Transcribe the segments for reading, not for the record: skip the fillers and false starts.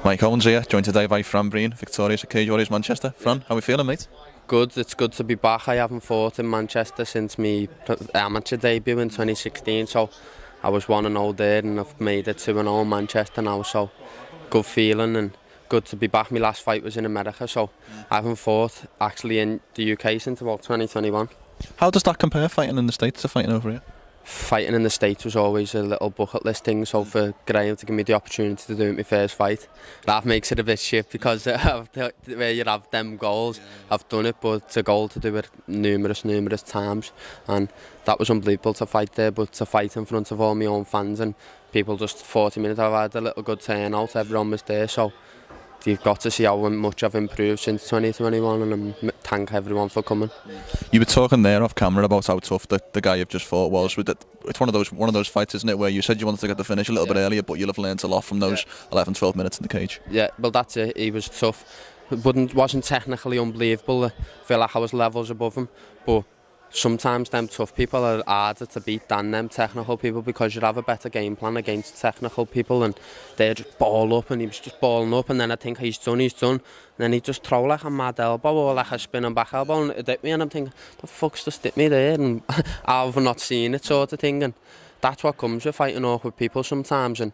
Mike Owens here, joined today by Fran Breen, victorious at Cage Warriors Manchester. Fran, how are we feeling, mate? Good, it's good to be back. I haven't fought in Manchester since my amateur debut in 2016, so I was 1-0 there and I've made it 2-0 in Manchester now, so good feeling and good to be back. My last fight was in America, so I haven't fought actually in the UK since about 2021. How does that compare, fighting in the States to fighting over here? Fighting in the States was always a little bucket list thing, so for Graham to give me the opportunity to do it my first fight, that makes it a bit shit because of where you have them goals. I've done it, but it's a goal to do it numerous times, and that was unbelievable to fight there, but to fight in front of all my own fans and people, just 40 minutes I've had a little good turnout, everyone was there, so you've got to see how much I've improved since 2021, and I thank everyone for coming. You were talking there off camera about how tough the guy you've just fought was. It's one of those fights, isn't it, where you said you wanted to get the finish a little bit earlier, but you'll have learned a lot from those 11-12 minutes in the cage. Yeah, well that's it, he was tough. Wasn't technically unbelievable. I feel like I was levels above him, but sometimes them tough people are harder to beat than them technical people because you have a better game plan against technical people, and they just ball up, and he was just balling up, and then I think he's done, and then he just throw like a mad elbow or like a spinning back elbow and it hit me, and I'm thinking, the fuck's just hit me there, and I've not seen it sort of thing, and that's what comes with fighting awkward people sometimes, and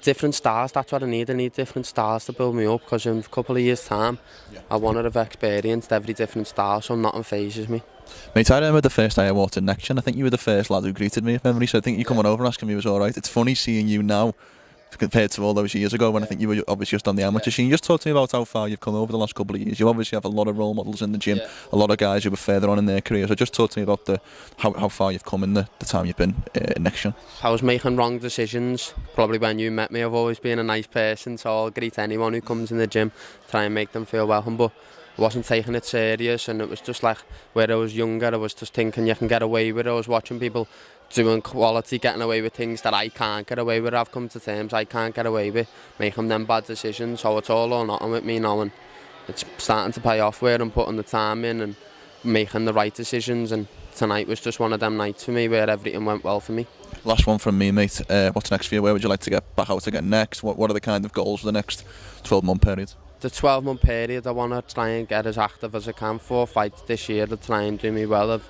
different styles, that's what I need different styles to build me up, because in a couple of years time I want to have experienced every different style, so nothing phases me. Mate, I remember the first day I walked in Next Gen. I think you were the first lad who greeted me, if memory serves. I think you coming over and asking me if it was alright. It's funny seeing you now compared to all those years ago when I think you were obviously just on the amateur scene. Just talk to me about how far you've come over the last couple of years. You obviously have a lot of role models in the gym, a lot of guys who were further on in their career. So just talk to me about how far you've come in the time you've been in Next Gen. I was making wrong decisions. Probably when you met me, I've always been a nice person, so I'll greet anyone who comes in the gym, try and make them feel welcome. But I wasn't taking it serious, and it was just like where I was younger, I was just thinking you can get away with it. I was watching people doing quality, getting away with things that I can't get away with. I've come to terms I can't get away with making them bad decisions, so it's all or nothing with me now, and it's starting to pay off where I'm putting the time in and making the right decisions, and tonight was just one of them nights for me where everything went well for me. Last one from me, mate. What's next for you? Where would you like to get back out again next? What are the kind of goals for the next 12-month period? The 12-month period, I want to try and get as active as I can. 4 fights this year to try and do me well. I've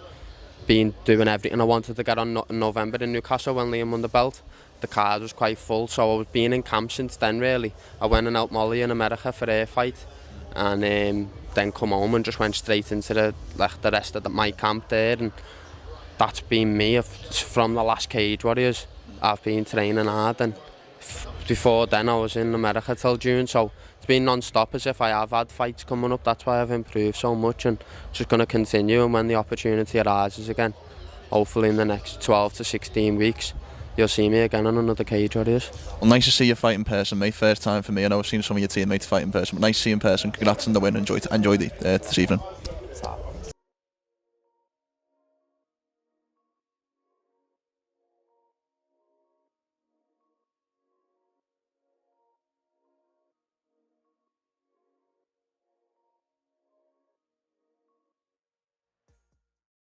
been doing everything I wanted to get on in November in Newcastle when Liam won the belt. The card was quite full, so I was being in camp since then really. I went and helped Molly in America for her fight, and then come home and just went straight into the rest of my camp there, and that's been me. From the last Cage Warriors, I've been training hard, and before then I was in America till June, so it's been non-stop as if I have had fights coming up. That's why I've improved so much, and just going to continue, and when the opportunity arises again, hopefully in the next 12 to 16 weeks, you'll see me again on another Cage Warriors. Well, nice to see you fight in person, mate. First time for me. I know I've seen some of your teammates fight in person, but nice to see you in person. Congrats on the win. Enjoy this evening.